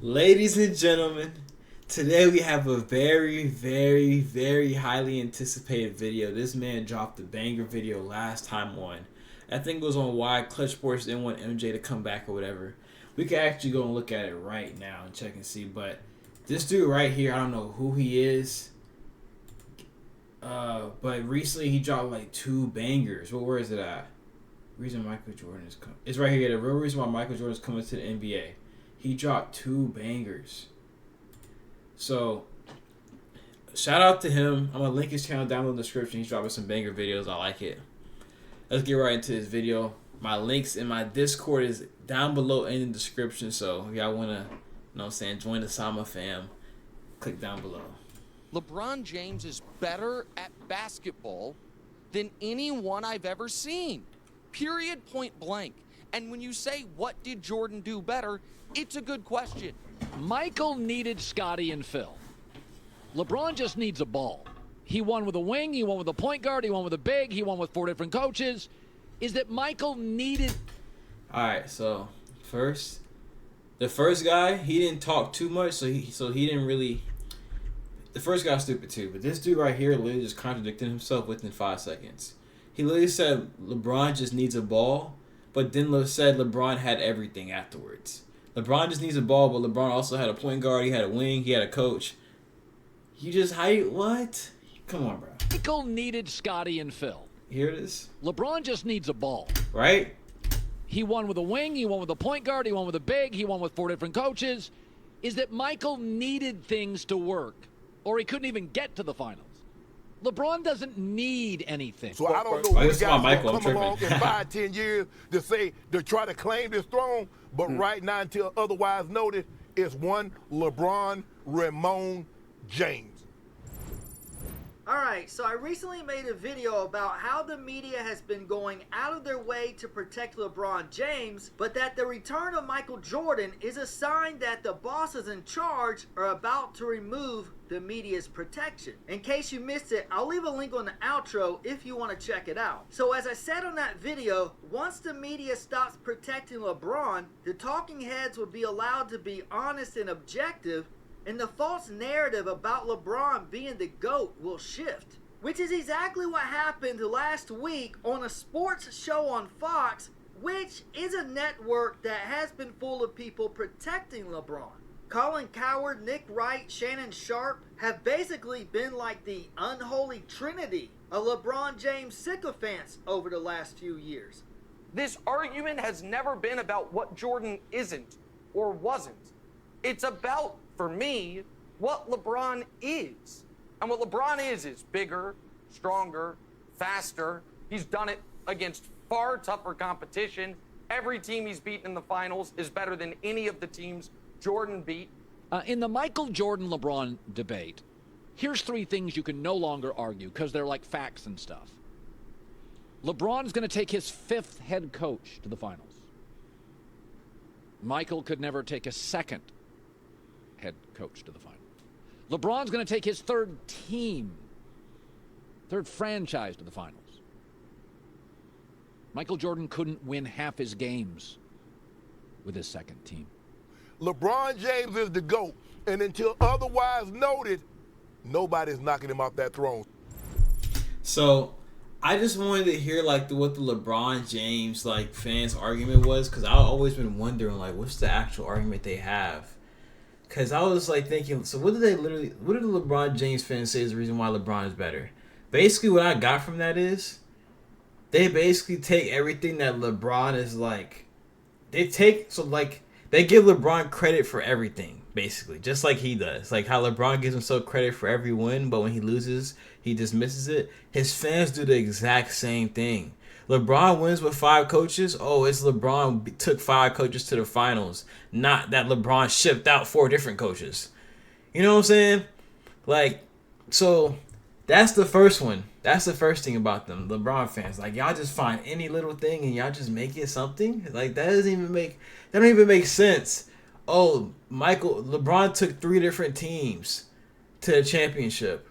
Ladies and gentlemen, today we have a very, very, very highly anticipated video. This man dropped a banger video last time on. I think it was on why Clutch Sports didn't want MJ to come back or whatever. We can actually go and look at it right now and check and see. But this dude right here, I don't know who he is. But recently he dropped like two bangers. Where is it at? Reason Michael Jordan is coming. It's right here. The real reason why Michael Jordan is coming to the NBA. He dropped two bangers. So, shout out to him. I'm going to link his channel down in the description. He's dropping some banger videos. I like it. Let's get right into this video. My links in my Discord is down below in the description. So, if y'all want to, join the Sama fam, click down below. LeBron James is better at basketball than anyone I've ever seen. Period, point blank. And when you say, what did Jordan do better? It's a good question. Michael needed Scottie and Phil. LeBron just needs a ball. He won with a wing, he won with a point guard, he won with a big, he won with 4 different coaches. Is that Michael needed... All right, so the first guy, he didn't talk too much, so he didn't really... The first guy was stupid too, but this dude right here literally just contradicted himself within 5 seconds. He literally said LeBron just needs a ball, but then said LeBron had everything afterwards. LeBron just needs a ball, but LeBron also had a point guard, he had a wing, he had a coach. You just what? Come on, bro. Michael needed Scottie and Phil. Here it is. LeBron just needs a ball. Right? He won with a wing, he won with a point guard, he won with a big, he won with 4 different coaches. Is that Michael needed things to work, or he couldn't even get to the finals? LeBron doesn't need anything. So I don't know who guys Michael, come along in 5, 10 years to try to claim this throne, but right now, until otherwise noted, it's one LeBron Ramon James. All right, so I recently made a video about how the media has been going out of their way to protect LeBron James, but that the return of Michael Jordan is a sign that the bosses in charge are about to remove the media's protection. In case you missed it, I'll leave a link on the outro if you want to check it out. So as I said on that video, once the media stops protecting LeBron, the talking heads will be allowed to be honest and objective, and the false narrative about LeBron being the GOAT will shift. Which is exactly what happened last week on a sports show on Fox, which is a network that has been full of people protecting LeBron. Colin Cowherd, Nick Wright, Shannon Sharp have basically been like the unholy trinity of LeBron James sycophants over the last few years. This argument has never been about what Jordan isn't or wasn't. It's about, for me, what LeBron is. And what LeBron is bigger, stronger, faster. He's done it against far tougher competition. Every team he's beaten in the finals is better than any of the teams Jordan beat. In the Michael Jordan-LeBron debate, here's 3 things you can no longer argue because they're like facts and stuff. LeBron's going to take his 5th head coach to the finals. Michael could never take a 2nd head coach to the final. LeBron's going to take his 3rd team, 3rd franchise to the finals. Michael Jordan couldn't win half his games with his 2nd team. LeBron James is the GOAT, and until otherwise noted, nobody's knocking him off that throne. So, I just wanted to hear what the LeBron James fans argument was, because I've always been wondering what's the actual argument they have. Because I was thinking, so what did the LeBron James fans say is the reason why LeBron is better? Basically, what I got from that is they basically take everything that LeBron is they give LeBron credit for everything, basically, just like he does. Like how LeBron gives himself credit for every win, but when he loses, he dismisses it. His fans do the exact same thing. LeBron wins with 5 coaches. Oh, it's LeBron took 5 coaches to the finals. Not that LeBron shipped out 4 different coaches. You know what I'm saying? So that's the first one. That's the first thing about them, LeBron fans. Y'all just find any little thing and y'all just make it something. That don't even make sense. Oh, LeBron took 3 different teams to the championship.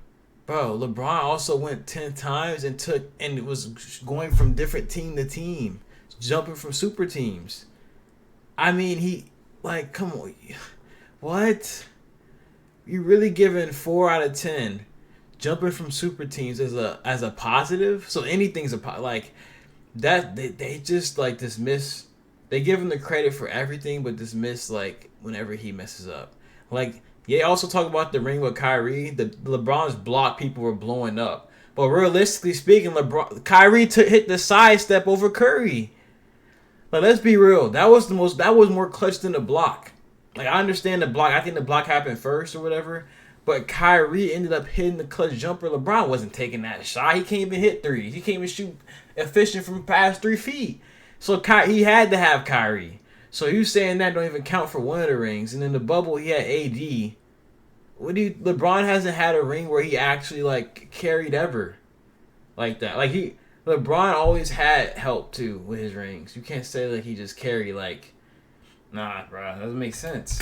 Bro, LeBron also went 10 times and it was going from different team to team, jumping from super teams. I mean, come on. What? You really giving 4 out of 10 jumping from super teams as a positive? So anything's like that. They just like dismiss. They give him the credit for everything, but dismiss like whenever he messes up. Like they also talk about the ring with Kyrie. The LeBron's block people were blowing up, but realistically speaking, Kyrie hit the side step over Curry. Like let's be real, that was more clutch than the block. Like I understand the block. I think the block happened first or whatever. But Kyrie ended up hitting the clutch jumper. LeBron wasn't taking that shot. He can't even hit threes. He can't even shoot efficient from past 3 feet. So he had to have Kyrie. So you saying that don't even count for one of the rings. And in the bubble, he had AD. LeBron hasn't had a ring where he actually like carried ever like that. Like LeBron always had help too with his rings. You can't say like he just carried like. Nah, bro, that doesn't make sense.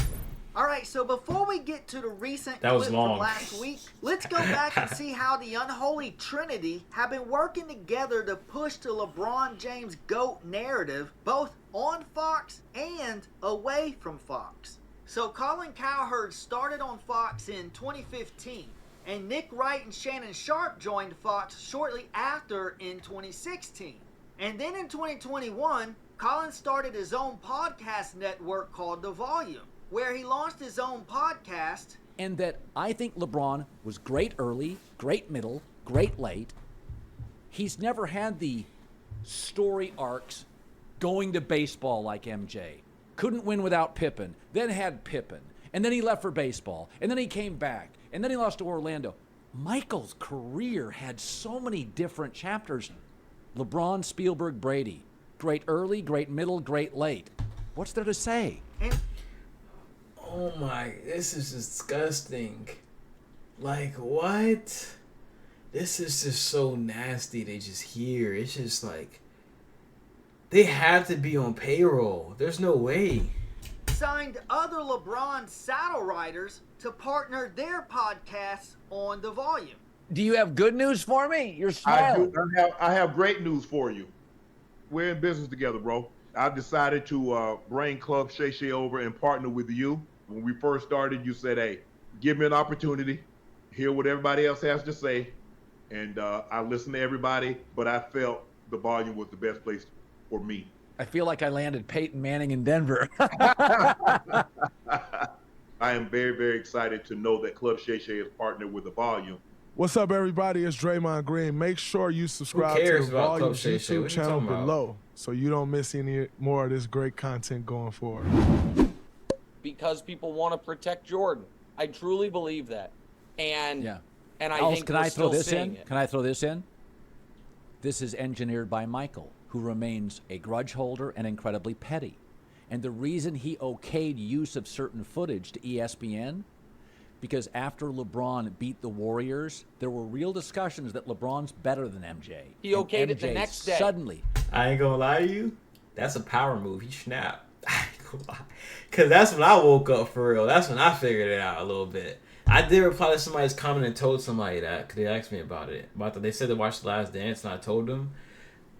All right, so before we get to the recent That was clip long. from last week, let's go back and see how the unholy trinity have been working together to push the LeBron James GOAT narrative, both on Fox and away from Fox. So Colin Cowherd started on Fox in 2015, and Nick Wright and Shannon Sharp joined Fox shortly after in 2016. And then in 2021, Colin started his own podcast network called The Volume, where he launched his own podcast. And that I think LeBron was great early, great middle, great late. He's never had the story arcs going to baseball like MJ. Couldn't win without Pippen, then had Pippen, and then he left for baseball, and then he came back, and then he lost to Orlando. Michael's career had so many different chapters. LeBron, Spielberg, Brady. Great early, great middle, great late. What's there to say? Oh my, this is disgusting. Like, what? This is just so nasty to just hear. It's just like, they have to be on payroll. There's no way. Signed other LeBron saddle riders to partner their podcasts on The Volume. Do you have good news for me? You're smiling. I have great news for you. We're in business together, bro. I decided to bring Club Shay Shay over and partner with you. When we first started, you said, hey, give me an opportunity, hear what everybody else has to say. And I listened to everybody, but I felt The Volume was the best place for me. I feel like I landed Peyton Manning in Denver. I am very, very excited to know that Club Shay Shay is partnered with The Volume. What's up, everybody? It's Draymond Green. Make sure you subscribe to the Volume's YouTube channel below so you don't miss any more of this great content going forward. Because people want to protect Jordan. I truly believe that. And Yeah. and I Else, think can we're I throw still this seeing in? it. Can I throw this in? This is engineered by Michael, who remains a grudge holder and incredibly petty. And the reason he okayed use of certain footage to ESPN, because after LeBron beat the Warriors, there were real discussions that LeBron's better than MJ. He okayed And it the MJ next day. Suddenly. I ain't gonna lie to you. That's a power move. He snapped. I ain't gonna lie. Because that's when I woke up for real. That's when I figured it out a little bit. I did reply to somebody's comment and told somebody that. Because they asked me about it. They said they watched The Last Dance and I told them.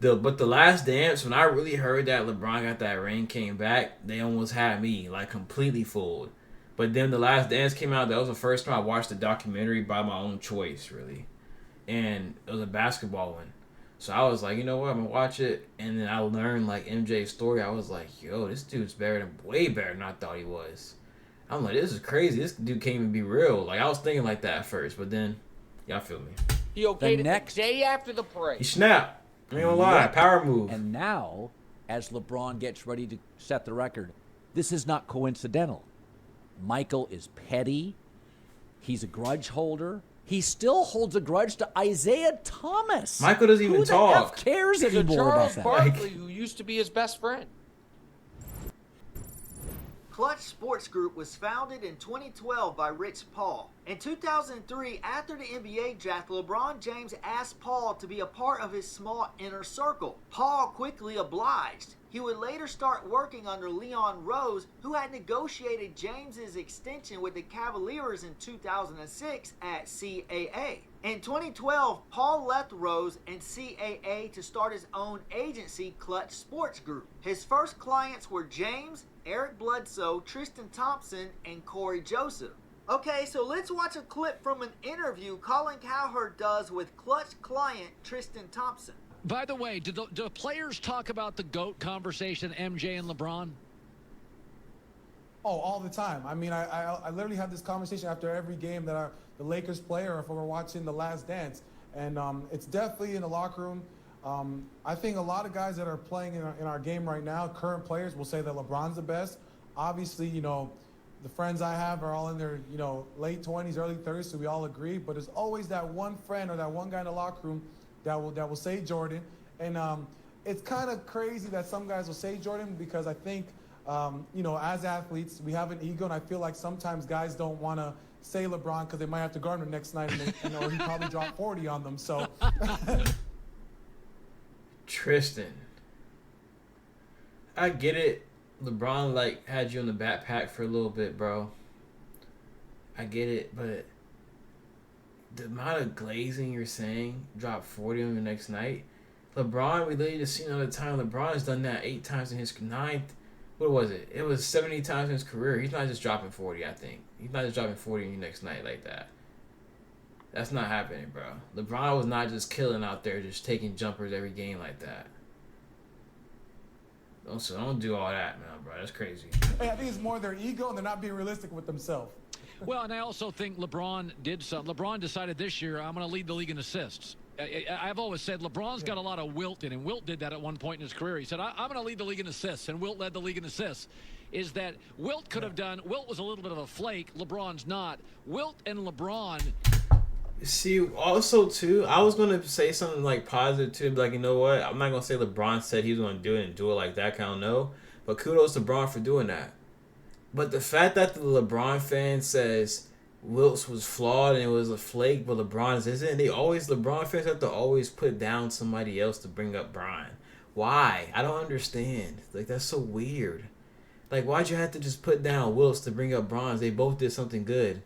But The Last Dance, when I really heard that LeBron got that ring, came back, they almost had me like completely fooled. But then The Last Dance came out. That was the first time I watched the documentary by my own choice, really. And it was a basketball one. So I was like, you know what, I'm going to watch it. And then I learned, like, MJ's story. I was like, yo, this dude's way better than I thought he was. I'm like, this is crazy. This dude can't even be real. Like, I was thinking like that at first. But then, y'all feel me. He okayed next- it the day after the parade. He snapped. I ain't gonna lie. Power move. And now, as LeBron gets ready to set the record, this is not coincidental. Michael is petty. He's a grudge holder. He still holds a grudge to Isaiah Thomas. Michael doesn't even Who the talk. F cares To anymore about Charles that? Barkley, who used to be his best friend. Clutch Sports Group was founded in 2012 by Rich Paul. In 2003, after the NBA draft, LeBron James asked Paul to be a part of his small inner circle. Paul quickly obliged. He would later start working under Leon Rose, who had negotiated James's extension with the Cavaliers in 2006 at CAA. In 2012, Paul left Rose and CAA to start his own agency, Clutch Sports Group. His first clients were James, Eric Bledsoe, Tristan Thompson, and Corey Joseph. Okay, so let's watch a clip from an interview Colin Cowherd does with Clutch client Tristan Thompson. By the way, do players talk about the GOAT conversation, MJ and LeBron? Oh, all the time. I mean, I literally have this conversation after every game that the Lakers play, or if we're watching The Last Dance. And it's definitely in the locker room. I think a lot of guys that are playing in our game right now, current players, will say that LeBron's the best. Obviously, you know, the friends I have are all in their, you know, late 20s, early 30s, so we all agree. But there's always that one friend or that one guy in the locker room that will say Jordan. And it's kind of crazy that some guys will say Jordan, because I think, you know, as athletes, we have an ego, and I feel like sometimes guys don't want to say LeBron because they might have to guard him next night, and you know, he probably dropped 40 on them. So, Tristan, I get it. LeBron like had you in the backpack for a little bit, bro. I get it, but the amount of glazing you're saying, drop 40 on the next night. LeBron, we literally just seen another time. LeBron has done that 8 times in his ninth. What was it? It was 70 times in his career. He's not just dropping 40, I think. He's not just dropping 40 on your next night like that. That's not happening, bro. LeBron was not just killing out there, just taking jumpers every game like that. Don't do all that, man, bro. That's crazy. Hey, I think it's more their ego, and they're not being realistic with themselves. Well, and I also think LeBron did something. LeBron decided this year, I'm going to lead the league in assists. I've always said LeBron's got a lot of wilt in him. Wilt did that at one point in his career. He said, I'm going to lead the league in assists, and Wilt led the league in assists. Is that Wilt could have done, Wilt was a little bit of a flake, LeBron's not. Wilt and LeBron. See, also, too, I was going to say something, like, positive, too, but, like, you know what? I'm not going to say LeBron said he was going to do it and do it like that, I don't know. But kudos to LeBron for doing that. But the fact that the LeBron fan says Wilt's was flawed and it was a flake, but LeBron's isn't, LeBron fans have to always put down somebody else to bring up Brian. Why? I don't understand. Like, that's so weird. Like, why'd you have to just put down Wilt's to bring up Bron's? They both did something good.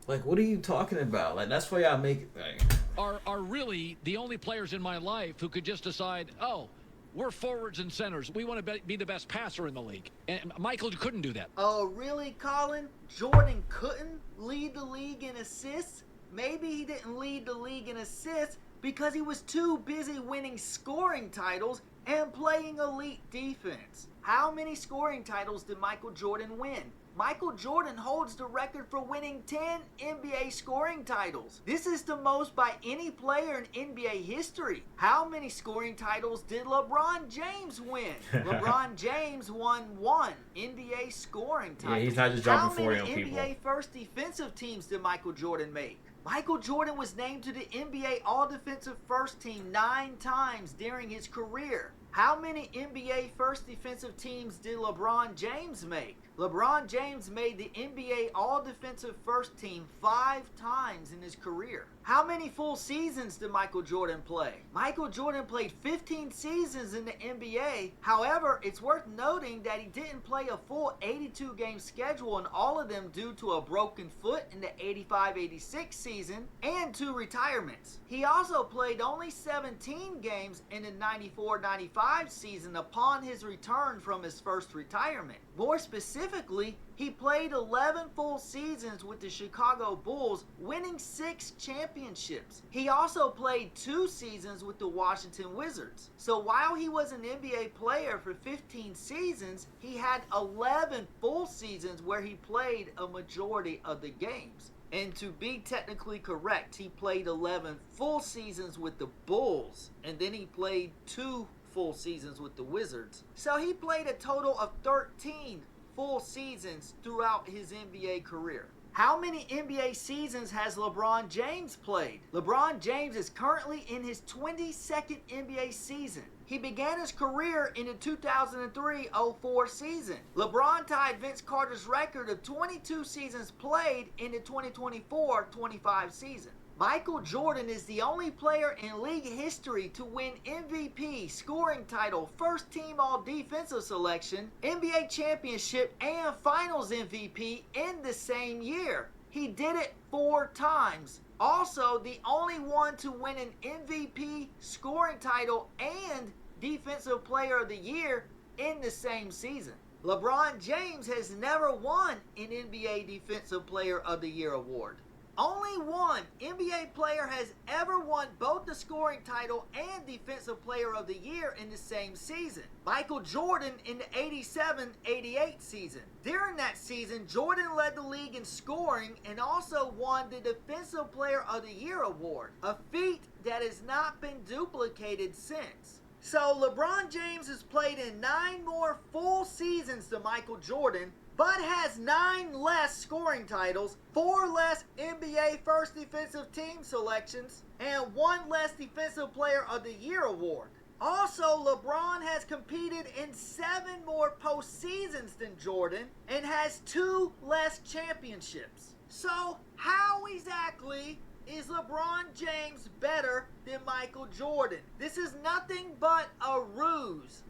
Like, what are you talking about? Like, that's why y'all make it. Like, are really the only players in my life who could just decide, oh, we're forwards and centers. We want to be the best passer in the league. And Michael couldn't do that. Oh, really, Colin? Jordan couldn't lead the league in assists? Maybe he didn't lead the league in assists because he was too busy winning scoring titles and playing elite defense. How many scoring titles did Michael Jordan win? Michael Jordan holds the record for winning 10 NBA scoring titles. This is the most by any player in NBA history. How many scoring titles did LeBron James win? LeBron James won 1 NBA scoring title. Yeah, he's not just dropping 40 on people. How many NBA first defensive teams did Michael Jordan make? Michael Jordan was named to the NBA All-Defensive First Team 9 times during his career. How many NBA first defensive teams did LeBron James make? LeBron James made the NBA All-Defensive First Team 5 times in his career. How many full seasons did Michael Jordan play? Michael Jordan played 15 seasons in the NBA. However, it's worth noting that he didn't play a full 82-game schedule, and all of them due to a broken foot in the 85-86 season and 2 retirements. He also played only 17 games in the 94-95 season upon his return from his first retirement. More specifically, he played 11 full seasons with the Chicago Bulls, winning 6 championships. He also played 2 seasons with the Washington Wizards. So while he was an NBA player for 15 seasons, he had 11 full seasons where he played a majority of the games. And to be technically correct, he played 11 full seasons with the Bulls, and then he played 2 full seasons with the Wizards. So he played a total of 13 full seasons throughout his NBA career. How many NBA seasons has LeBron James played? LeBron James is currently in his 22nd NBA season. He began his career in the 2003-04 season. LeBron tied Vince Carter's record of 22 seasons played in the 2024-25 season. Michael Jordan is the only player in league history to win MVP, scoring title, first team all-defensive selection, NBA championship, and finals MVP in the same year. He did it 4 times. Also, the only one to win an MVP, scoring title, and defensive player of the year in the same season. LeBron James has never won an NBA Defensive Player of the Year award. Only one NBA player has ever won both the scoring title and Defensive Player of the Year in the same season. Michael Jordan in the 87-88 season. During that season, Jordan led the league in scoring and also won the Defensive Player of the Year award, a feat that has not been duplicated since. So LeBron James has played in 9 more full seasons than Michael Jordan, but has 9 less scoring titles, 4 less NBA First Defensive Team selections, and 1 less Defensive Player of the Year award. Also, LeBron has competed in 7 more postseasons than Jordan and has 2 less championships. So, how exactly is LeBron James better than Michael Jordan? This is nothing but a ruse.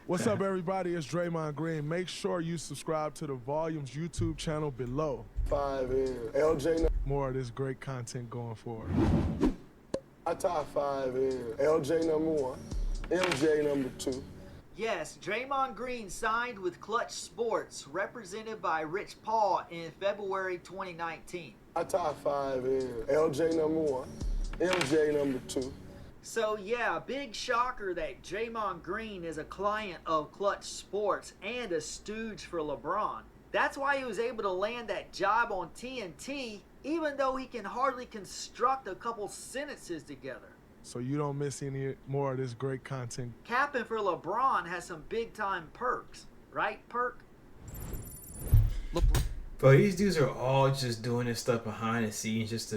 What's up, everybody? It's Draymond Green. Make sure you subscribe to the Volumes YouTube channel below. 5 in LJ. More of this great content going forward. I top 5 in LJ number 1, MJ number 2. Yes, Draymond Green signed with Clutch Sports, represented by Rich Paul in February 2019. I top 5 in LJ number 1, MJ number 2. So yeah, big shocker that Draymond Green is a client of Clutch Sports and a stooge for LeBron. That's why he was able to land that job on TNT, even though he can hardly construct a couple sentences together. So you don't miss any more of this great content. Capping for LeBron has some big time perks, right, Perk? Bro, these dudes are all just doing this stuff behind the scenes just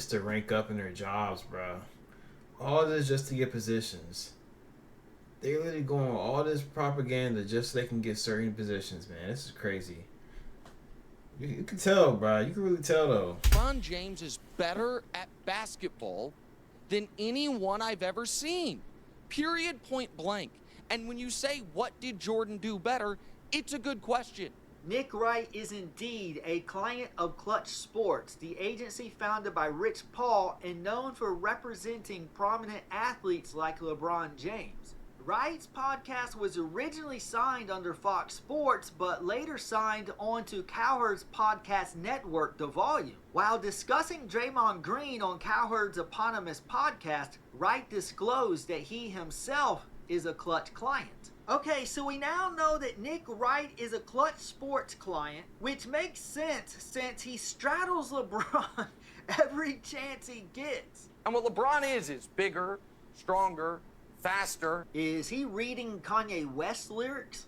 to rank up in their jobs, bro. All this just to get positions. They're literally going with all this propaganda just so they can get certain positions, man. This is crazy. You can tell, bro. You can really tell, though. LeBron James is better at basketball than anyone I've ever seen. Period, point blank. And when you say, what did Jordan do better, it's a good question. Nick Wright is indeed a client of Clutch Sports, the agency founded by Rich Paul and known for representing prominent athletes like LeBron James. Wright's podcast was originally signed under Fox Sports, but later signed onto Cowherd's podcast network, The Volume. While discussing Draymond Green on Cowherd's eponymous podcast, Wright disclosed that he himself is a Clutch client. Okay, so we now know that Nick Wright is a Clutch Sports client, which makes sense since he straddles LeBron every chance he gets. And what LeBron is bigger, stronger, faster. Is he reading Kanye West lyrics?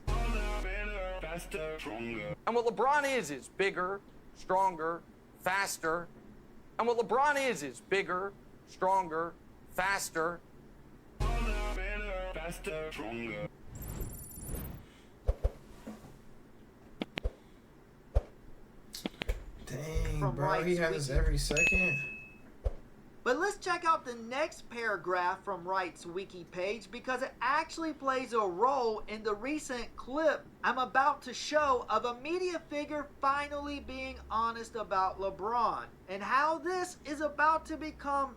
Faster, stronger. And what LeBron is bigger, stronger, faster. And what LeBron is bigger, stronger, faster. Faster, stronger. Dang, From bro, Wright's he has this every second. But let's check out the next paragraph from Wright's wiki page because it actually plays a role in the recent clip I'm about to show of a media figure finally being honest about LeBron and how this is about to become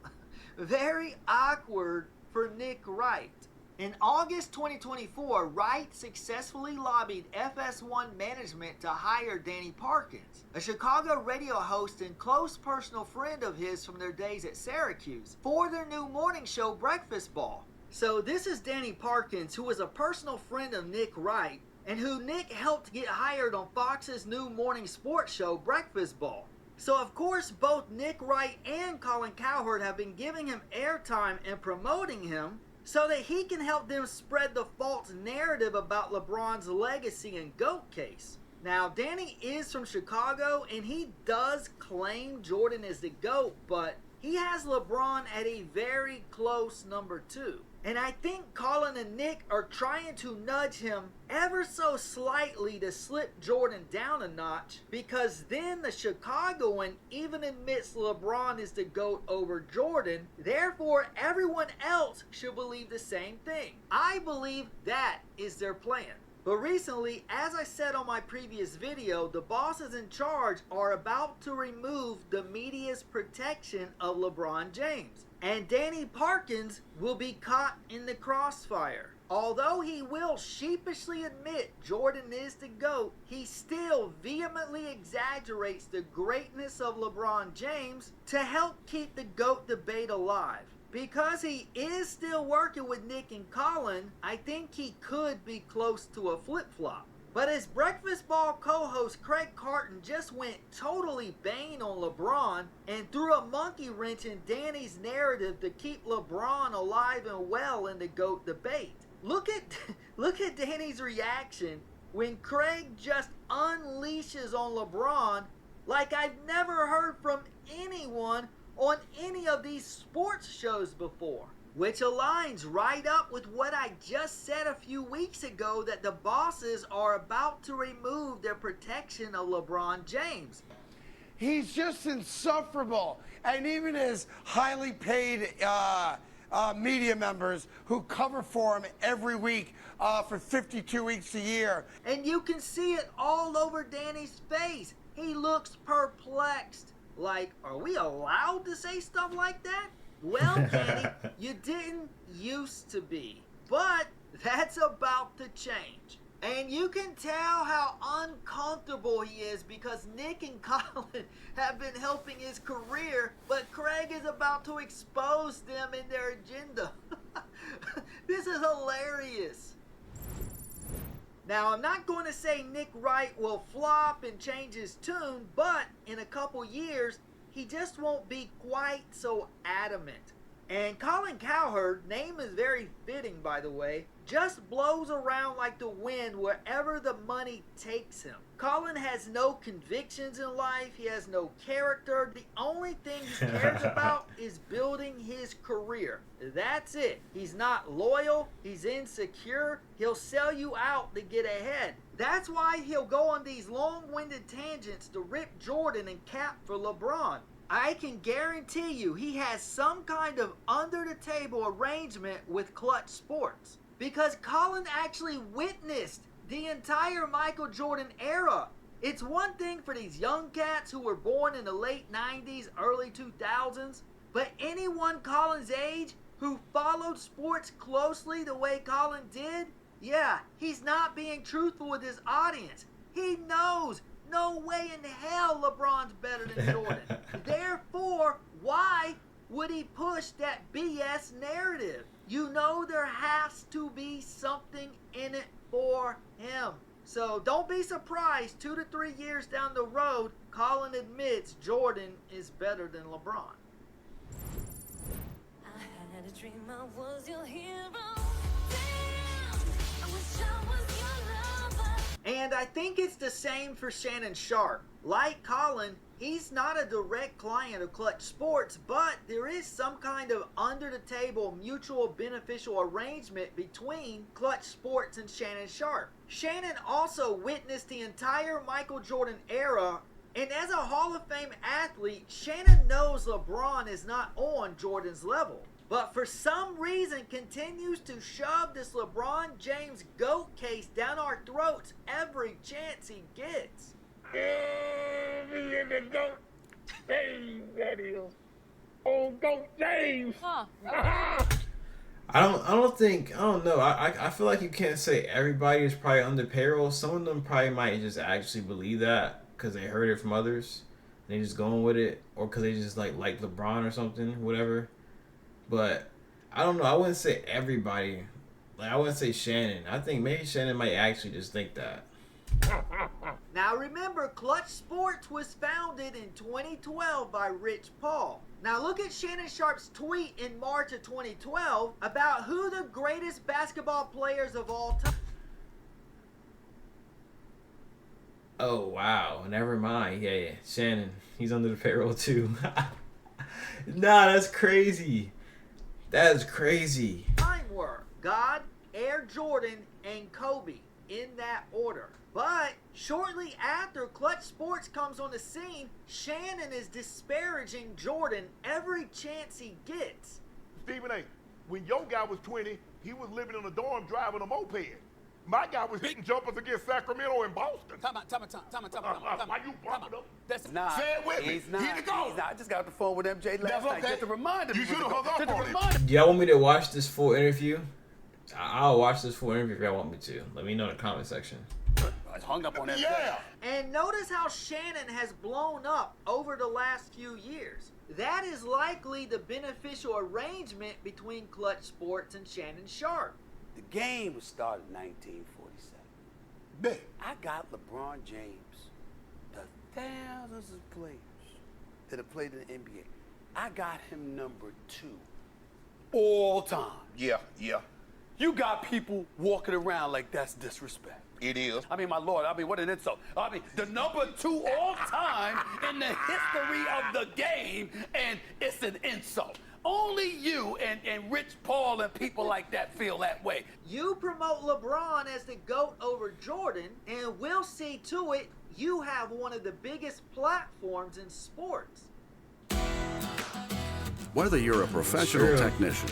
very awkward for Nick Wright. In August 2024, Wright successfully lobbied FS1 management to hire Danny Parkins, a Chicago radio host and close personal friend of his from their days at Syracuse, for their new morning show Breakfast Ball. So this is Danny Parkins, who was a personal friend of Nick Wright, and who Nick helped get hired on Fox's new morning sports show Breakfast Ball. So of course both Nick Wright and Colin Cowherd have been giving him airtime and promoting him, so that he can help them spread the false narrative about LeBron's legacy and GOAT case. Now, Danny is from Chicago, and he does claim Jordan is the GOAT, but he has LeBron at a very close number 2. And I think Colin and Nick are trying to nudge him ever so slightly to slip Jordan down a notch, because then the Chicagoan even admits LeBron is the GOAT over Jordan. Therefore, everyone else should believe the same thing. I believe that is their plan. But recently, as I said on my previous video, the bosses in charge are about to remove the media's protection of LeBron James. And Danny Parkins will be caught in the crossfire. Although he will sheepishly admit Jordan is the GOAT, he still vehemently exaggerates the greatness of LeBron James to help keep the GOAT debate alive. Because he is still working with Nick and Colin, I think he could be close to a flip-flop. But his Breakfast Ball co-host Craig Carton just went totally Bane on LeBron and threw a monkey wrench in Danny's narrative to keep LeBron alive and well in the GOAT debate. Look at Danny's reaction when Craig just unleashes on LeBron like I've never heard from anyone on any of these sports shows before. Which aligns right up with what I just said a few weeks ago, that the bosses are about to remove their protection of LeBron James. He's just insufferable. And even his highly paid media members who cover for him every week for 52 weeks a year. And you can see it all over Danny's face. He looks perplexed. Like, are we allowed to say stuff like that? Well, Danny, you didn't used to be. But that's about to change. And you can tell how uncomfortable he is because Nick and Colin have been helping his career, but Craig is about to expose them in their agenda. This is hilarious. Now, I'm not going to say Nick Wright will flop and change his tune, but in a couple years, he just won't be quite so adamant. And Colin Cowherd, name is very fitting by the way, just blows around like the wind wherever the money takes him. Colin has no convictions in life, he has no character. The only thing he cares about is building his career. That's it. He's not loyal, he's insecure, he'll sell you out to get ahead. That's why he'll go on these long-winded tangents to rip Jordan and cap for LeBron. I can guarantee you he has some kind of under-the-table arrangement with Clutch Sports. Because Colin actually witnessed the entire Michael Jordan era. It's one thing for these young cats who were born in the late 90s, early 2000s, but anyone Colin's age who followed sports closely the way Colin did, yeah, he's not being truthful with his audience. He knows no way in hell LeBron's better than Jordan. Therefore, why would he push that BS narrative? You know there has to be something in it for him. So don't be surprised 2 to 3 years down the road, Colin admits Jordan is better than LeBron. I had a dream I was your hero. Damn, I wish I was your lover. And I think it's the same for Shannon Sharpe. Like Colin, he's not a direct client of Clutch Sports, but there is some kind of under-the-table mutual beneficial arrangement between Clutch Sports and Shannon Sharpe. Shannon also witnessed the entire Michael Jordan era, and as a Hall of Fame athlete, Shannon knows LeBron is not on Jordan's level. But for some reason continues to shove this LeBron James GOAT case down our throats every chance he gets. Me and the GOAT James, that is. Oh, GOAT James. Huh. I don't know. I feel like you can't say everybody is probably under payroll. Some of them probably might just actually believe that because they heard it from others. And they just going with it, or because they just like LeBron or something, whatever. But I don't know. I wouldn't say everybody. Like I wouldn't say Shannon. I think maybe Shannon might actually just think that. Now remember, Clutch Sports was founded in 2012 by Rich Paul. Now look at Shannon Sharpe's tweet in March of 2012 about who the greatest basketball players of all time. Oh wow, never mind. Yeah, Shannon, he's under the payroll too. Nah, that's crazy. That is crazy. Time were God, Air Jordan, and Kobe in that order. But shortly after Clutch Sports comes on the scene, Shannon is disparaging Jordan every chance he gets. Stephen A., when your guy was 20, he was living in a dorm driving a moped. My guy was hitting jumpers against Sacramento and Boston. Time out. Why you brought it up? That's Say it with me. He's not. Here to go. He's not. I just got off the phone with MJ last night. Okay. Just to remind him. You should have hung up on it. Do y'all want me to watch this full interview I'll watch this full interview if y'all want me to. Let me know in the comment section. I hung up on that. Yeah. And notice how Shannon has blown up over the last few years. That is likely the beneficial arrangement between Clutch Sports and Shannon Sharp. The game was started in 1947. Bet. I got LeBron James, the thousands of players that have played in the NBA. I got him number 2 all time. Yeah. You got people walking around like that's disrespect. It is. I mean, my Lord, what an insult. I mean, the number 2 all time in the history of the game, and it's an insult. Only you and Rich Paul and people like that feel that way. You promote LeBron as the GOAT over Jordan, and we'll see to it you have one of the biggest platforms in sports. Whether you're a professional technician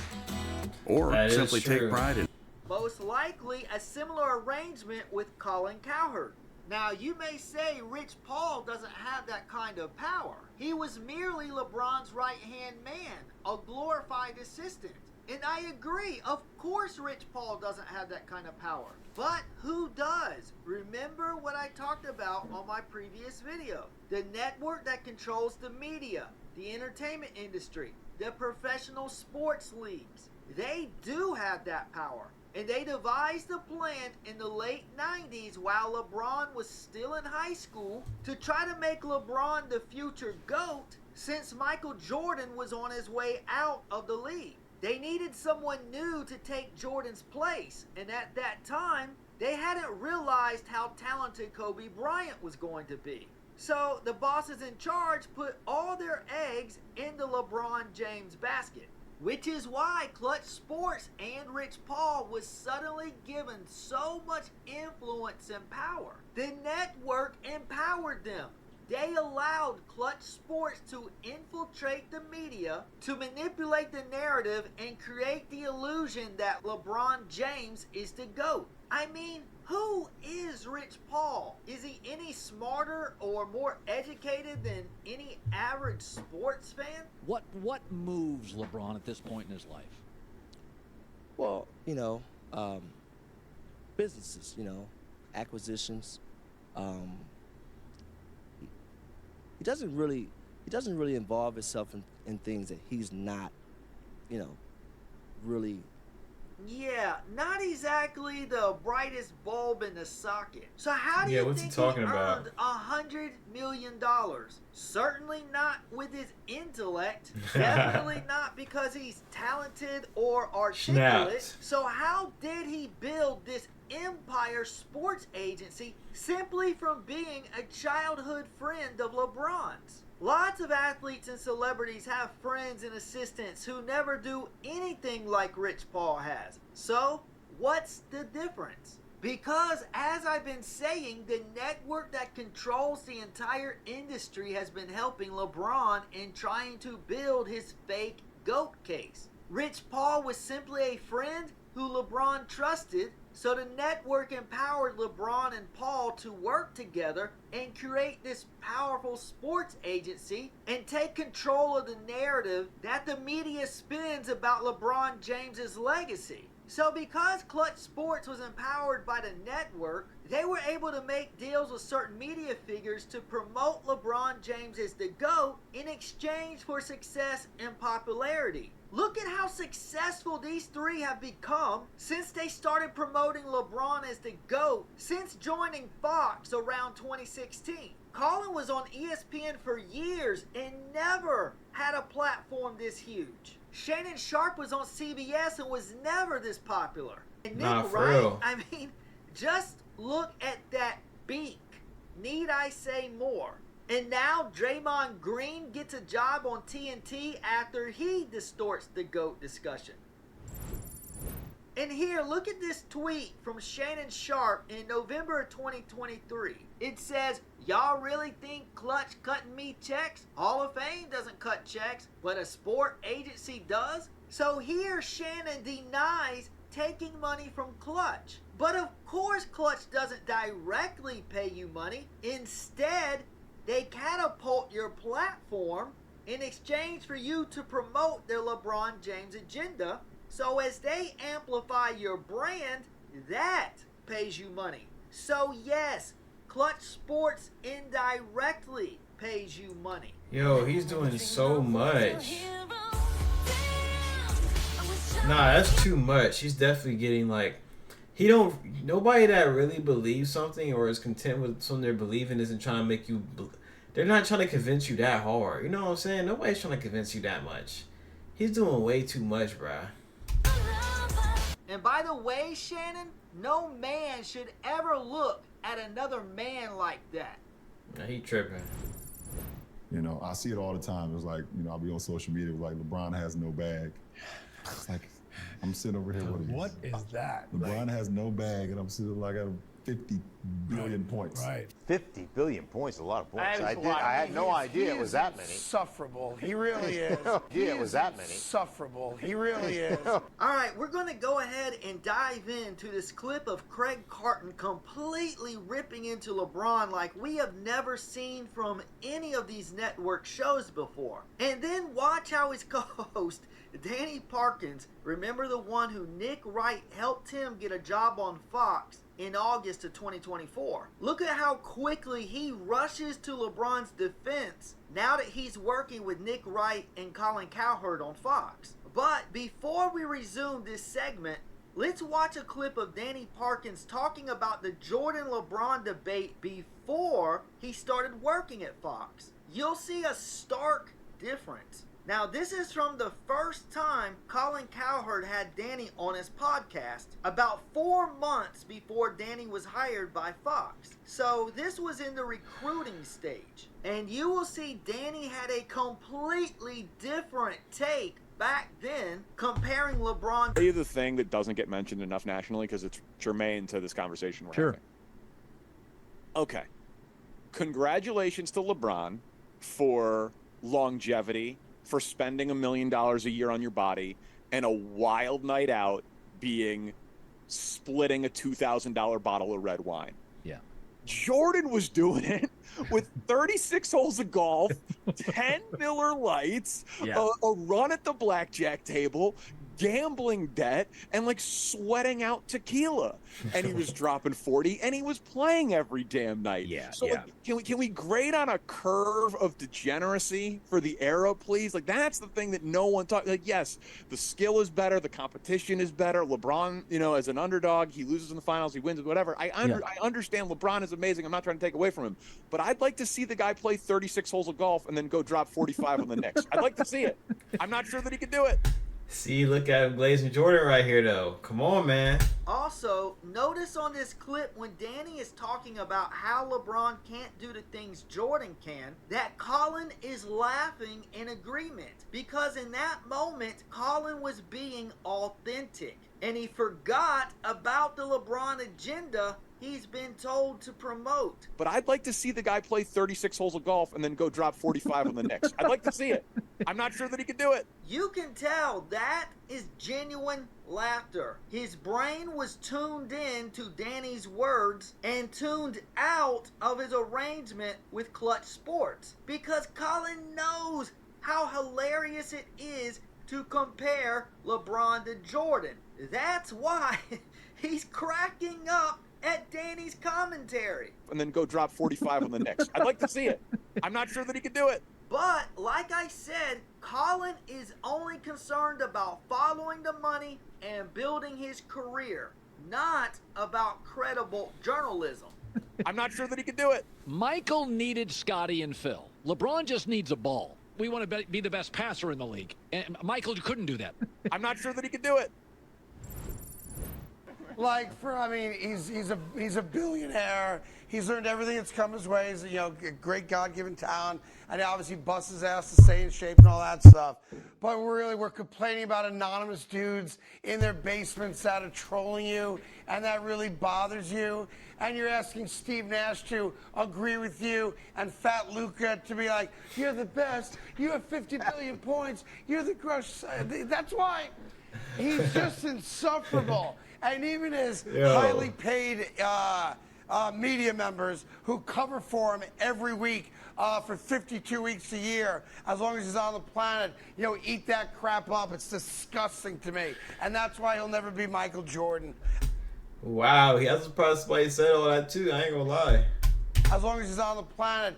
or simply take pride in Most likely a similar arrangement with Colin Cowherd. Now, you may say Rich Paul doesn't have that kind of power. He was merely LeBron's right-hand man, a glorified assistant. And I agree, of course Rich Paul doesn't have that kind of power. But who does? Remember what I talked about on my previous video. The network that controls the media, the entertainment industry, the professional sports leagues. They do have that power. And they devised a plan in the late 90s while LeBron was still in high school to try to make LeBron the future GOAT since Michael Jordan was on his way out of the league. They needed someone new to take Jordan's place, and at that time, they hadn't realized how talented Kobe Bryant was going to be. So the bosses in charge put all their eggs in the LeBron James basket. Which is why Clutch Sports and Rich Paul was suddenly given so much influence and power. The network empowered them. They allowed Clutch Sports to infiltrate the media, to manipulate the narrative, and create the illusion that LeBron James is the GOAT. I mean, who is Rich Paul? Is he any smarter or more educated than any average sports fan? What moves LeBron at this point in his life? Well, businesses, acquisitions. He doesn't really involve himself in things that he's not, really. Yeah, not exactly the brightest bulb in the socket. So how do you what's think he talking he about? earned $100 million? Certainly not with his intellect. Definitely not because he's talented or articulate. Snapped. So how did he build this empire sports agency simply from being a childhood friend of LeBron's? Lots of athletes and celebrities have friends and assistants who never do anything like Rich Paul has. So, what's the difference? Because, as I've been saying, the network that controls the entire industry has been helping LeBron in trying to build his fake GOAT case. Rich Paul was simply a friend who LeBron trusted, so the network empowered LeBron and Paul to work together and create this powerful sports agency and take control of the narrative that the media spins about LeBron James's legacy. So because Clutch Sports was empowered by the network, they were able to make deals with certain media figures to promote LeBron James as the GOAT in exchange for success and popularity. Look at how successful these three have become since they started promoting LeBron as the GOAT since joining Fox around 2016. Colin was on ESPN for years and never had a platform this huge. Shannon Sharp was on CBS and was never this popular. And Nick Wright, I mean, just look at that beak. Need I say more? And now Draymond Green gets a job on TNT after he distorts the GOAT discussion. And here, look at this tweet from Shannon Sharp in November of 2023. It says, "Y'all really think Clutch cutting me checks? Hall of Fame doesn't cut checks, but a sport agency does." So here Shannon denies taking money from Clutch. But of course Clutch doesn't directly pay you money. Instead, they catapult your platform in exchange for you to promote their LeBron James agenda. So as they amplify your brand, that pays you money. So yes, Clutch Sports indirectly pays you money. Yo, he's doing so much. Nah, that's too much. He's definitely getting like, nobody that really believes something or is content with something they're believing isn't trying to make you, they're not trying to convince you that hard. You know what I'm saying? Nobody's trying to convince you that much. He's doing way too much, bruh. And by the way, Shannon, no man should ever look at another man like that. Nah, he tripping. You know, I see it all the time. It's like, you know, I'll be on social media like LeBron has no bag. It's like, I'm sitting over here with what is that? LeBron has no bag, and I'm sitting like at 50 billion points. Right. 50 billion points, a lot of points. I had no idea it was that many. Insufferable. He really is. Yeah, it was that many. Insufferable. He really is. All right, we're going to go ahead and dive into this clip of Craig Carton completely ripping into LeBron like we have never seen from any of these network shows before. And then watch how his co-host, Danny Parkins, remember the one who Nick Wright helped him get a job on Fox in August of 2024. Look at how quickly he rushes to LeBron's defense now that he's working with Nick Wright and Colin Cowherd on Fox. But before we resume this segment, let's watch a clip of Danny Parkins talking about the Jordan-LeBron debate before he started working at Fox. You'll see a stark difference. Now, this is from the first time Colin Cowherd had Danny on his podcast, about 4 months before Danny was hired by Fox. So this was in the recruiting stage. And you will see Danny had a completely different take back then comparing LeBron. Tell you the thing that doesn't get mentioned enough nationally because it's germane to this conversation we're having. Okay. Congratulations to LeBron for longevity, for spending $1 million a year on your body, and a wild night out being splitting a $2,000 bottle of red wine. Yeah. Jordan was doing it with 36 holes of golf, 10 Miller Lights, a run at the blackjack table, gambling debt, and like sweating out tequila. And he was dropping 40, and he was playing every damn night. So like, can we grade on a curve of degeneracy for the era, please? Like, that's the thing that no one talks. Like, yes, the skill is better, the competition is better. LeBron, you know, as an underdog, he loses in the finals, he wins, whatever. I understand LeBron is amazing. I'm not trying to take away from him, but I'd like to see the guy play 36 holes of golf and then go drop 45 on the Knicks. I'd like to see it. I'm not sure that he can do it. See, look at him glazing Jordan right here, though. Come on, man. Also, notice on this clip when Danny is talking about how LeBron can't do the things Jordan can, that Colin is laughing in agreement. Because in that moment, Colin was being authentic. And he forgot about the LeBron agenda he's been told to promote. But I'd like to see the guy play 36 holes of golf and then go drop 45 on the Knicks. I'd like to see it. I'm not sure that he can do it. You can tell that is genuine laughter. His brain was tuned in to Danny's words and tuned out of his arrangement with Clutch Sports. Because Colin knows how hilarious it is to compare LeBron to Jordan. That's why he's cracking up at Danny's commentary. And then go drop 45 on the Knicks. I'd like to see it. I'm not sure that he can do it. But, like I said, Colin is only concerned about following the money and building his career, not about credible journalism. I'm not sure that he can do it. Michael needed Scotty and Phil. LeBron just needs a ball. We want to be the best passer in the league. And Michael couldn't do that. I'm not sure that he can do it. Like, he's a billionaire. He's learned everything that's come his way. He's, a great God-given talent. And obviously busts his ass to stay in shape and all that stuff. But we're complaining about anonymous dudes in their basements that are trolling you, and that really bothers you. And you're asking Steve Nash to agree with you and Fat Luca to be like, you're the best. You have 50 billion points. You're the crush. That's why he's just insufferable. And even his highly paid media members who cover for him every week for 52 weeks a year, as long as he's on the planet, eat that crap up. It's disgusting to me. And that's why he'll never be Michael Jordan. Wow, he has surprised why he said all that too. I ain't gonna lie. As long as he's on the planet,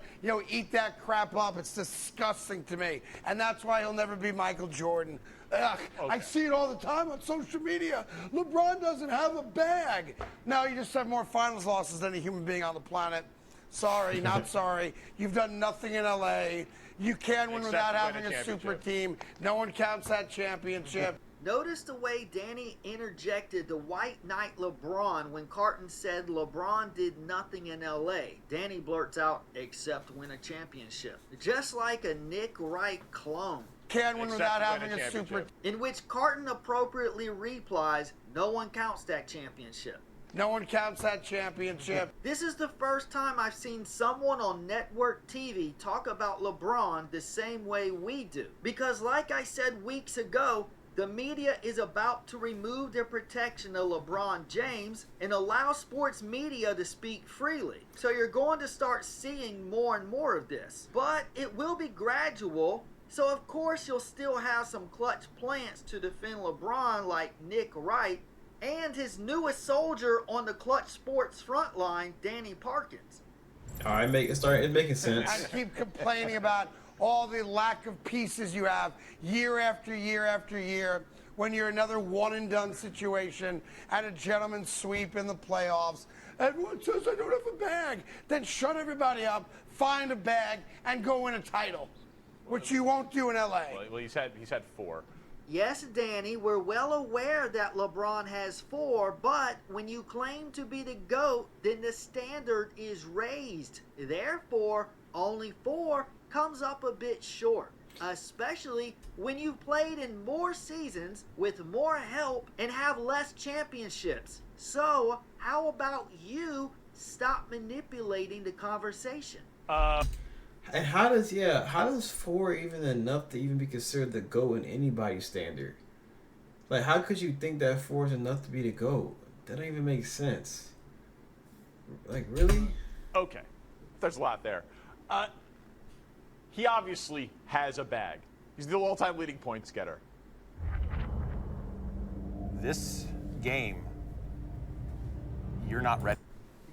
eat that crap up. It's disgusting to me. And that's why he'll never be Michael Jordan. Ugh, I see it all the time on social media. LeBron doesn't have a bag. No, you just have more finals losses than any human being on the planet. Sorry, not sorry. You've done nothing in LA. You can win without having a super team. No one counts that championship. Notice the way Danny interjected the White Knight LeBron when Carton said LeBron did nothing in LA. Danny blurts out, except win a championship. Just like a Nick Wright clone. Can win without having a super. In which Carton appropriately replies, no one counts that championship. No one counts that championship. This is the first time I've seen someone on network TV talk about LeBron the same way we do. Because like I said weeks ago, the media is about to remove their protection of LeBron James and allow sports media to speak freely. So you're going to start seeing more and more of this. But it will be gradual. So of course you'll still have some clutch plants to defend LeBron like Nick Wright and his newest soldier on the Clutch Sports front line, Danny Parkins. All right, it's making sense. I keep complaining about all the lack of pieces you have year after year after year when you're another one-and-done situation at a gentleman's sweep in the playoffs. Everyone says I don't have a bag. Then shut everybody up, find a bag, and go win a title, which you won't do in LA. Well, he's had 4. Yes, Danny, we're well aware that LeBron has 4, but when you claim to be the GOAT, then the standard is raised. Therefore, only 4 comes up a bit short, especially when you've played in more seasons with more help and have less championships. So, how about you stop manipulating the conversation? And how does 4 even enough to even be considered the GOAT in anybody's standard? Like, how could you think that 4 is enough to be the GOAT? That don't even make sense. Like, really? Okay, there's a lot there. He obviously has a bag. He's the all-time leading points getter. This game, you're not ready.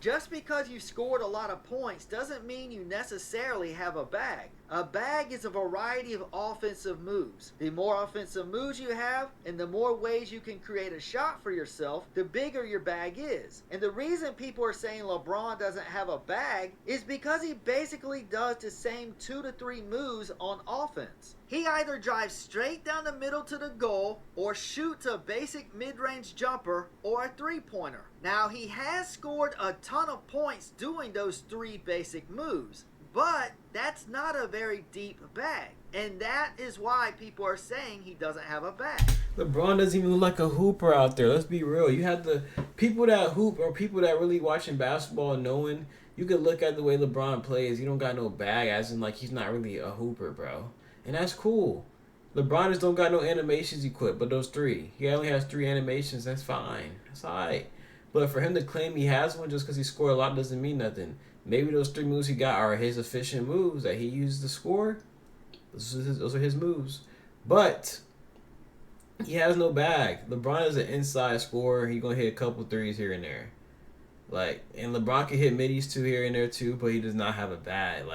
Just because you scored a lot of points doesn't mean you necessarily have a bag. A bag is a variety of offensive moves. The more offensive moves you have and the more ways you can create a shot for yourself, the bigger your bag is. And the reason people are saying LeBron doesn't have a bag is because he basically does the same 2 to 3 moves on offense. He either drives straight down the middle to the goal or shoots a basic mid-range jumper or a three-pointer. Now, he has scored a ton of points doing those 3 basic moves, but that's not a very deep bag. And that is why people are saying he doesn't have a bag. LeBron doesn't even look like a hooper out there. Let's be real. You have the people that hoop or people that really watching basketball knowing, you could look at the way LeBron plays. He don't got no bag, as in like he's not really a hooper, bro. And that's cool. LeBron just don't got no animations equipped, but those 3. He only has 3 animations. That's fine. That's all right. But for him to claim he has one just because he scored a lot doesn't mean nothing. Maybe those 3 moves he got are his efficient moves that he used to score. Those are his moves. But he has no bag. LeBron is an inside scorer. He's going to hit a couple threes here and there. And LeBron can hit middies too here and there too, but he does not have a bag.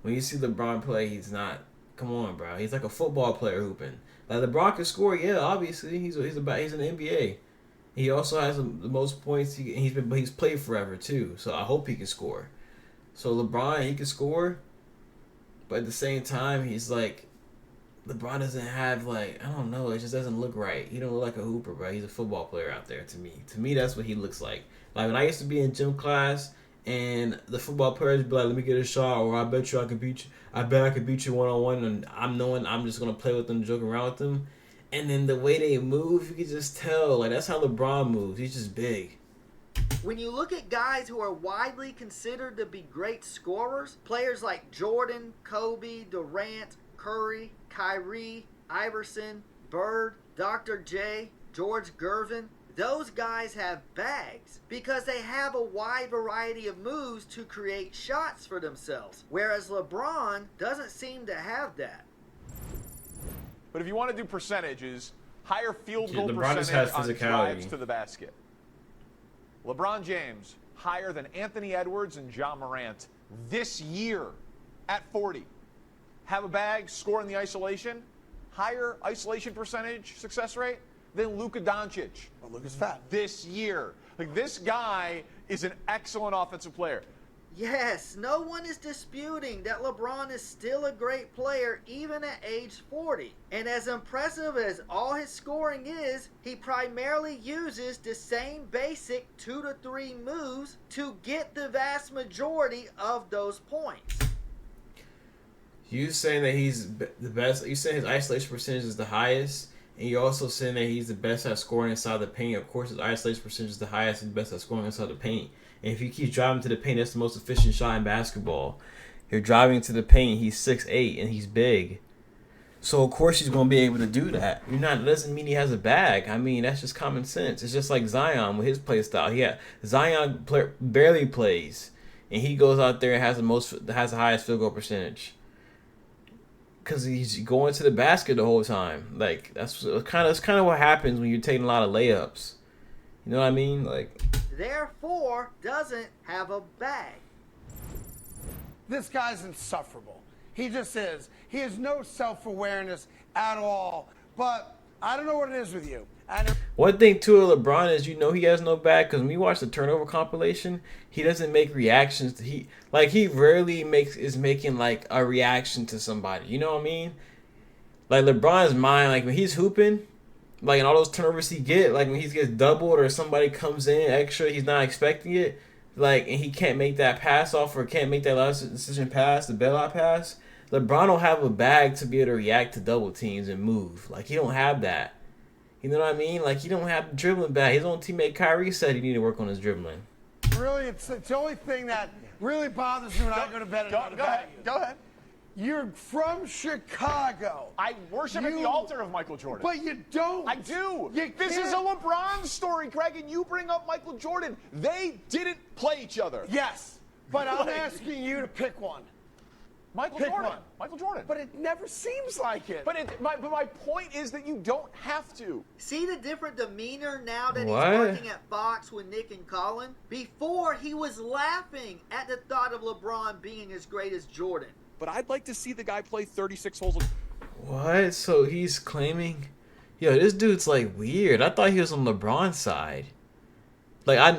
When you see LeBron play, he's not... Come on, bro. He's like a football player hooping. LeBron can score, yeah, obviously. He's in the NBA. He also has the most points. He's played forever too, so I hope he can score. So LeBron, he can score, but at the same time, he's like, LeBron doesn't have I don't know. It just doesn't look right. He don't look like a hooper, bro. He's a football player out there to me. To me, that's what he looks like. When I used to be in gym class, and the football players would be like, "Let me get a shot," or "I bet you I could beat you. I bet I could beat you 1-on-1," and I'm just gonna play with them, joke around with them. And then the way they move, you can just tell. That's how LeBron moves. He's just big. When you look at guys who are widely considered to be great scorers, players like Jordan, Kobe, Durant, Curry, Kyrie, Iverson, Bird, Dr. J, George Gervin, those guys have bags because they have a wide variety of moves to create shots for themselves, whereas LeBron doesn't seem to have that. But if you want to do percentages, higher field goal LeBron just percentage has on physicality. drives to the basket. LeBron James higher than Anthony Edwards and Ja Morant this year at 40. Have a bag, score in the isolation, higher isolation percentage success rate than Luka Doncic. Well, Luka's fat. This year. Like, this guy is an excellent offensive player. Yes, no one is disputing that LeBron is still a great player even at age 40. And as impressive as all his scoring is, he primarily uses the same basic 2 to 3 moves to get the vast majority of those points. You saying that he's the best? You saying his isolation percentage is the highest, and you're also saying that he's the best at scoring inside the paint. Of course, his isolation percentage is the highest and best at scoring inside the paint. And if you keep driving to the paint, that's the most efficient shot in basketball. You're driving to the paint. He's 6'8" and he's big, so of course he's going to be able to do that. It doesn't mean he has a bag. I mean, that's just common sense. It's just like Zion with his play style. Zion barely plays, and he goes out there and has the highest field goal percentage. Because he's going to the basket the whole time. Like, that's kind of what happens when you're taking a lot of layups. You know what I mean? Like, therefore doesn't have a bag. This guy's insufferable. He just is. He has no self-awareness at all. But I don't know what it is with you. One thing too of LeBron is, he has no bag, because when you watch the turnover compilation, he doesn't make reactions. He rarely is making like a reaction to somebody. You know what I mean? Like, LeBron's mind, like when he's hooping, like in all those turnovers he get, like when he gets doubled or somebody comes in extra, he's not expecting it, like, and he can't make that pass off or can't make that last decision pass, the bailout pass. LeBron don't have a bag to be able to react to double teams and move. Like, he don't have that. You know what I mean? Like, he don't have the dribbling back. His own teammate Kyrie said he needed to work on his dribbling. Really, it's the only thing that really bothers me when I go to bed. Go ahead. You're from Chicago. I worship at the altar of Michael Jordan. But you don't. I do. You This is a can't. LeBron story, Greg, and you bring up Michael Jordan. They didn't play each other. Yes, but I'm asking you to pick one. Michael Pick Jordan. one. Michael Jordan. But it never seems like it. But my point is that you don't have to. See the different demeanor now that What? he's working at Fox with Nick and Colin? Before, he was laughing at the thought of LeBron being as great as Jordan. But I'd like to see the guy play 36 holes. What? So he's claiming, this dude's like weird. I thought he was on LeBron's side. Like, I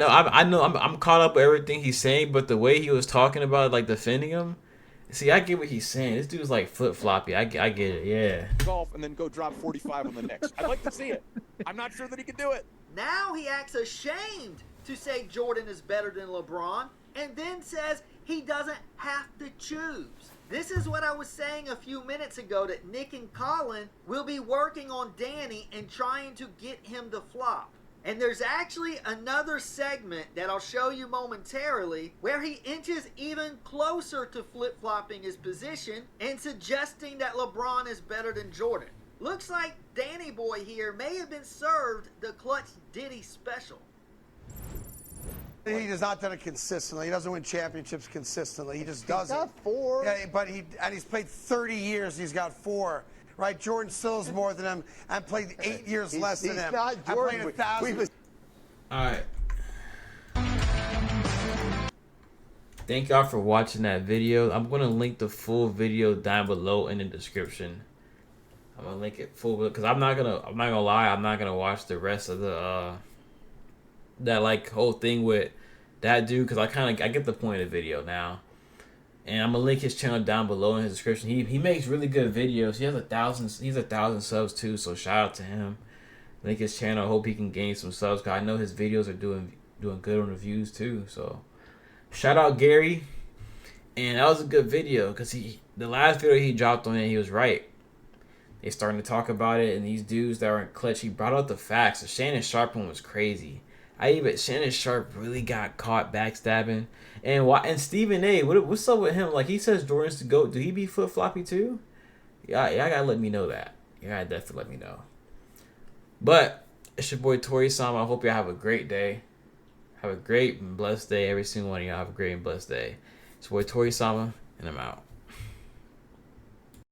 know I'm caught up with everything he's saying, but the way he was talking about, like, defending him. See, I get what he's saying. This dude's like flip-floppy. I get it, yeah. Golf and then go drop 45 on the Knicks. I'd like to see it. I'm not sure that he can do it. Now he acts ashamed to say Jordan is better than LeBron, and then says he doesn't have to choose. This is what I was saying a few minutes ago, that Nick and Colin will be working on Danny and trying to get him to flop. And there's actually another segment that I'll show you momentarily where he inches even closer to flip-flopping his position and suggesting that LeBron is better than Jordan. Looks like Danny Boy here may have been served the Clutch Diddy special. He has not done it consistently. He doesn't win championships consistently. He just doesn't. He's got 4. Yeah, but he's played 30 years. He's got 4. Right? Jordan still is more than him and played 8 years less than him. He's not Jordan. And played 1,000. All right. Thank y'all for watching that video. I'm gonna link the full video down below in the description. I'm gonna link it full because I'm not gonna lie. I'm not gonna watch the rest of the that like whole thing with that dude, because I get the point of the video now. And I'm gonna link his channel down below in his description. He makes really good videos. He has 1,000 subs too, so shout out to him. Link his channel. I hope he can gain some subs, because I know his videos are doing good on reviews too. So shout out Gary. And that was a good video, because the last video he dropped on it, he was right. They starting to talk about it, and these dudes that were in Clutch, he brought out the facts. The Shannon Sharp one was crazy. Shannon Sharp really got caught backstabbing. And Stephen A, what's up with him? Like, he says Jordan's to go. Do he be flip floppy too? Yeah, I gotta let me know that. You gotta definitely let me know. But It's your boy Tori Sama. I hope y'all have a great day. Have a great and blessed day. Every single one of y'all have a great and blessed day. It's your boy Tori Sama, and I'm out.